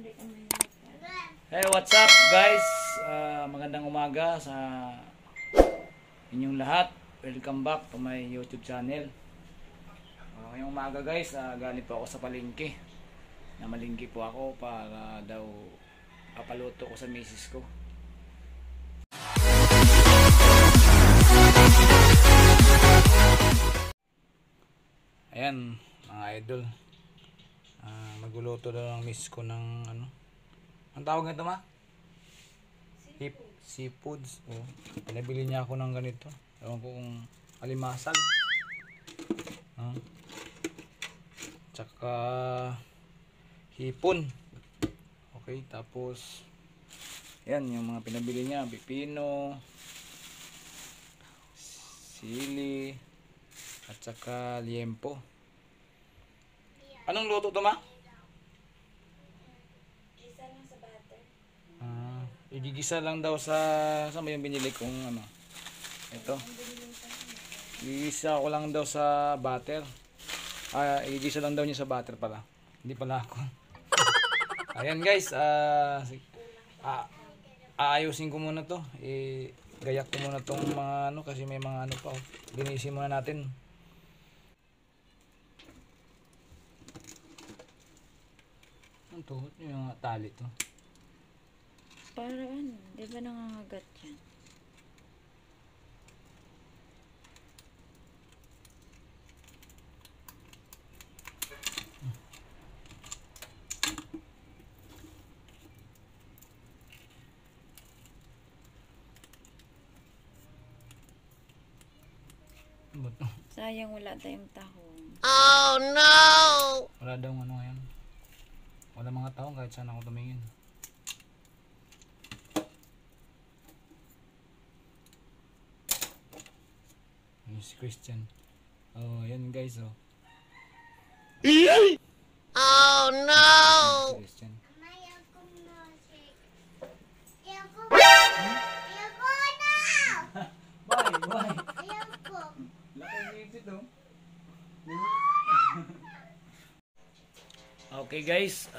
Hey, what's up guys? Magandang umaga sa inyong lahat. Welcome back to my YouTube channel. Ngayong umaga guys, galing po ako sa palengke. Namalingki po ako para daw papaluto ko sa misis ko. Ayan mga idol, magluluto daw ng misis ko ng ano, ang tawag nito ma? Seafoods. Oh, pinabili niya ako ng ganito. Ewan ko kung alimasag. Tsaka hipon. Okay, tapos yan yung mga pinabili niya, pipino, sili, at saka liempo. Anong luto to ma? Igigisa lang daw sa saan ba yung binili kong ano? Ito. Igigisa ko lang daw sa butter. Igigisa lang daw niya sa butter pala. Hindi pala ako. Ayan guys, aayusin ko muna to. Gayak ko muna tong mga ano kasi may mga ano pa. Linisin muna natin. Ang tuhod yung tali to. Para ano, di ba nangangagat yan? Sayang wala tayong tahong. Oh no! Wala daw ano ngayon. Wala mga tahong kahit saan ako tumingin. Si Christian. Oh, yan guys, oh. Oh no! Si Christian. Bye. Okay guys,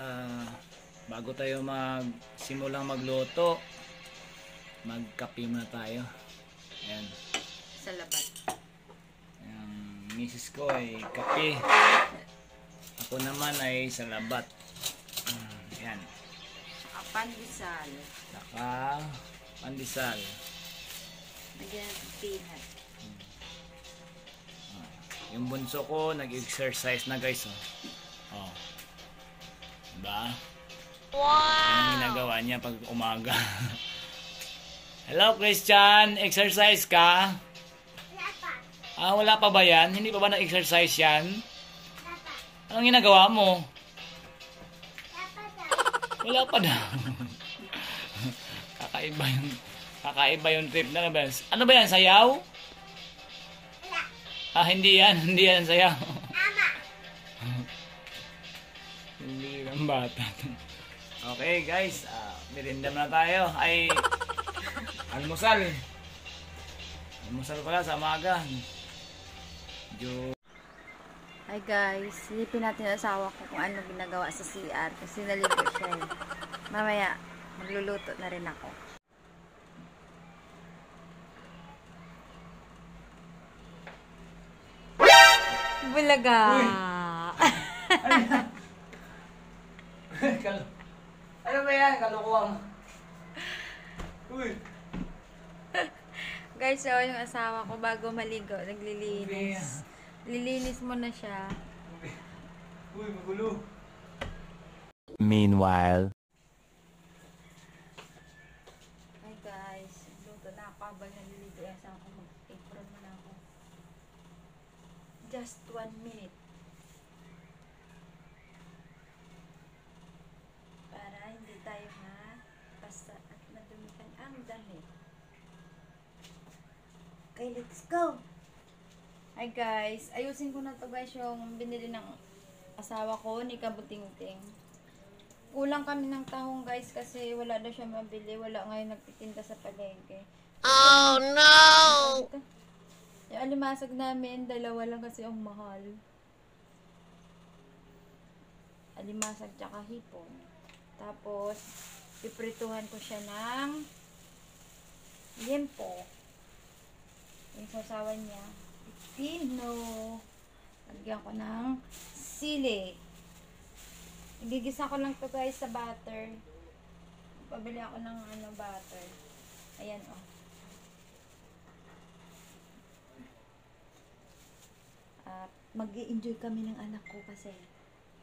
bago tayo magsimulang magluto, magkape muna tayo. Ayan. Sa labat. Ang misis ko ay kape. Ako naman ay sa labat. Ayan. Pandesal. Saka pandesal. Nagyan ng peanut. Yung bunso ko nag-exercise na guys, oh. Oh. Diba? Wow! Anong ginagawa niya pag umaga? Hello Christian, exercise ka? Wala pa ba yan? Hindi pa ba na-exercise yan? Anong ginagawa mo? Wala pa daw. Kakaiba yung trip na ba? Ano ba yan? Sayaw? Hindi yan sayaw. Hindi lang bata. Okay guys, merienda na tayo. Ay, almusal. Almusal pala sa umaga. Hi guys, silipin natin ang asawa ko kung ano ginagawa sa CR kasi naligo siya eh. Mamaya, magluluto na rin ako. Bulaga! Ano ba yan? Kalukuwang. Uy! Guys, so yung asawa ko bago maligo, naglilinis. Lilinis mo na siya. Uy, magulo. Meanwhile. Hi guys, luto na ako habang naliligo yung asawa ko. Mag-apron mo na ako. Just 1 minute. Para hindi tayo basta at madumikan ang damit. Okay, let's go! Hi guys, ayusin ko na to guys yung binili ng asawa ko ni Kabutingting. Kulang kami ng tahong guys kasi wala daw siya mabili. Wala ngayon nagtitinda sa palengke. Oh no! Yung alimasag namin, dalawa lang kasi ang mahal. Alimasag tsaka hipon. Tapos, iprituhan ko siya ng liempo. Yung sausawan niya, pipino. Lagyan ko ng sili. Igigisa ko lang to guys sa butter. Pabili ako ng butter. Ayan oh. At mag-i-enjoy kami ng anak ko kasi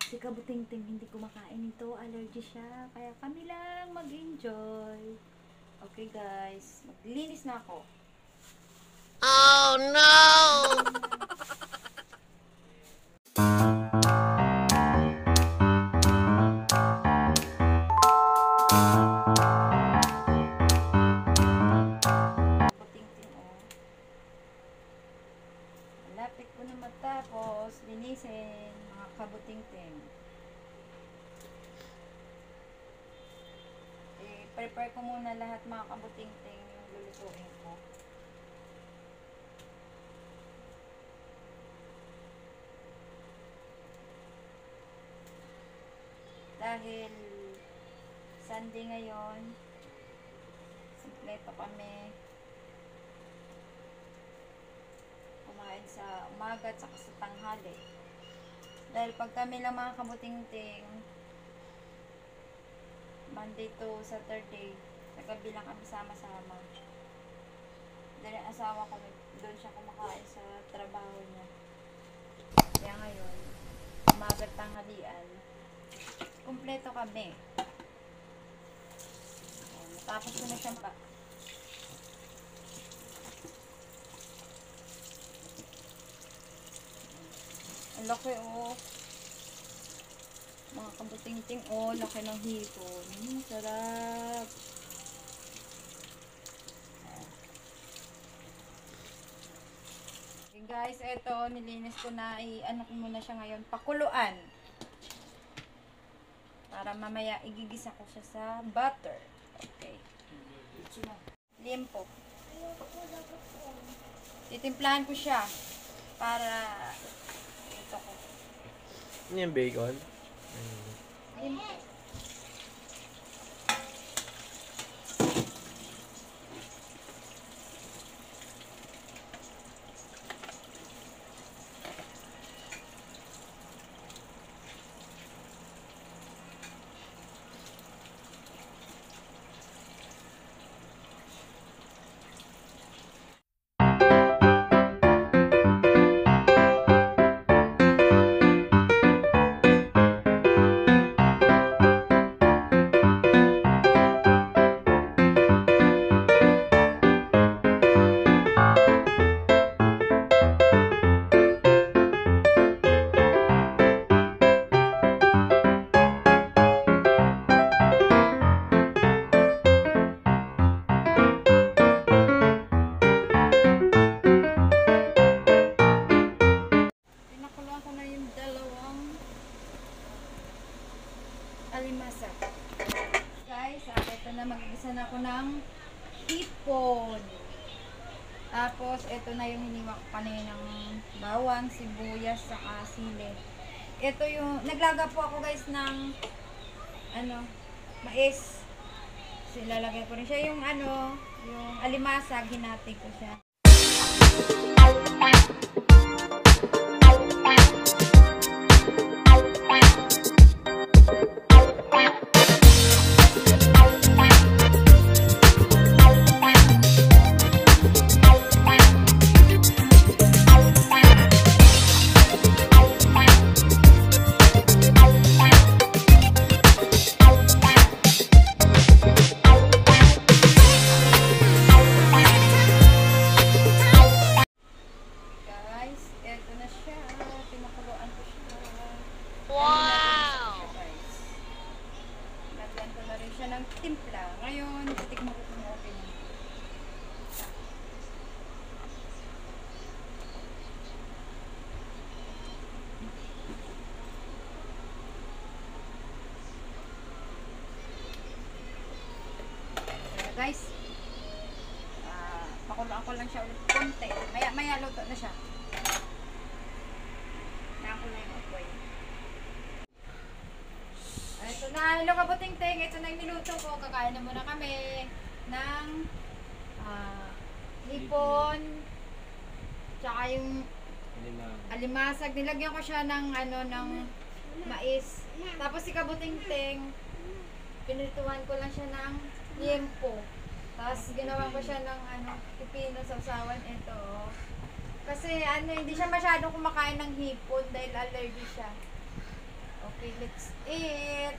si Kabutingting hindi kumakain nito. Allergy siya. Kaya kami lang mag-enjoy. Okay guys. Maglinis na ako. Oh no! Kabutingting oh. Malapit ko na matapos. Linisin mga Kabutingting. I-prepare ko muna lahat mga Kabutingting yung lulutuin ko. Dahil Sunday ngayon, simpleto kami kumain sa umaga at saka sa tanghali. Dahil pag kami lang mga Kabutingting, Monday to Saturday, sa gabi lang kami sama-sama. Dahil ang asawa ko, doon siya kumakain sa trabaho niya. Kaya ngayon, umaga at tanghalian, kumpleto kami. Ayan, natapos ko na siyang pa. Ang laki oh. Mga Kabutingting oh, laki ng hipon. Sarap. Okay guys, eto nilinis ko na. Ano ko muna siya ngayon, pakuluan. Para mamaya igigisa ko siya sa butter. Okay. Liempo. Titimplahan ko siya para ito ko. Ano yung bacon? Liempo. Pinakuluan ko na yung dalawang alimasa. Guys, ito na mag-igisa na ako ng hipon. Tapos, ito na yung hiniwa ko kaninang bawang, sibuyas, saka sili. Ito yung, naglaga po ako guys ng mais. So, ilalagay ko rin siya yung yung alimasag, hinati ko siya. Guys, eto na siya. Pinakuluan ko siya. Wow! Guys. Lagyan ko na rin siya ng timpla. Ngayon, titikman ko kung okay na. Kaya guys, pakuluan ko lang siya ulit konti. Maya luto na siya. Nako na yung apoy. Ito So na hello kabuting-ting, ito na yung niluto ko. Kakain na muna kami ng hipon, tsaka yung alimasag. Nilagyan ko siya ng ng mais. Tapos si kabuting-ting, pinituhan ko lang siya ng liempo. Tapos ginawa ko siya ng pipino sa usawan. Ito. Kasi hindi siya masyadong kumakain ng hipon dahil allergy siya. Okay, let's eat.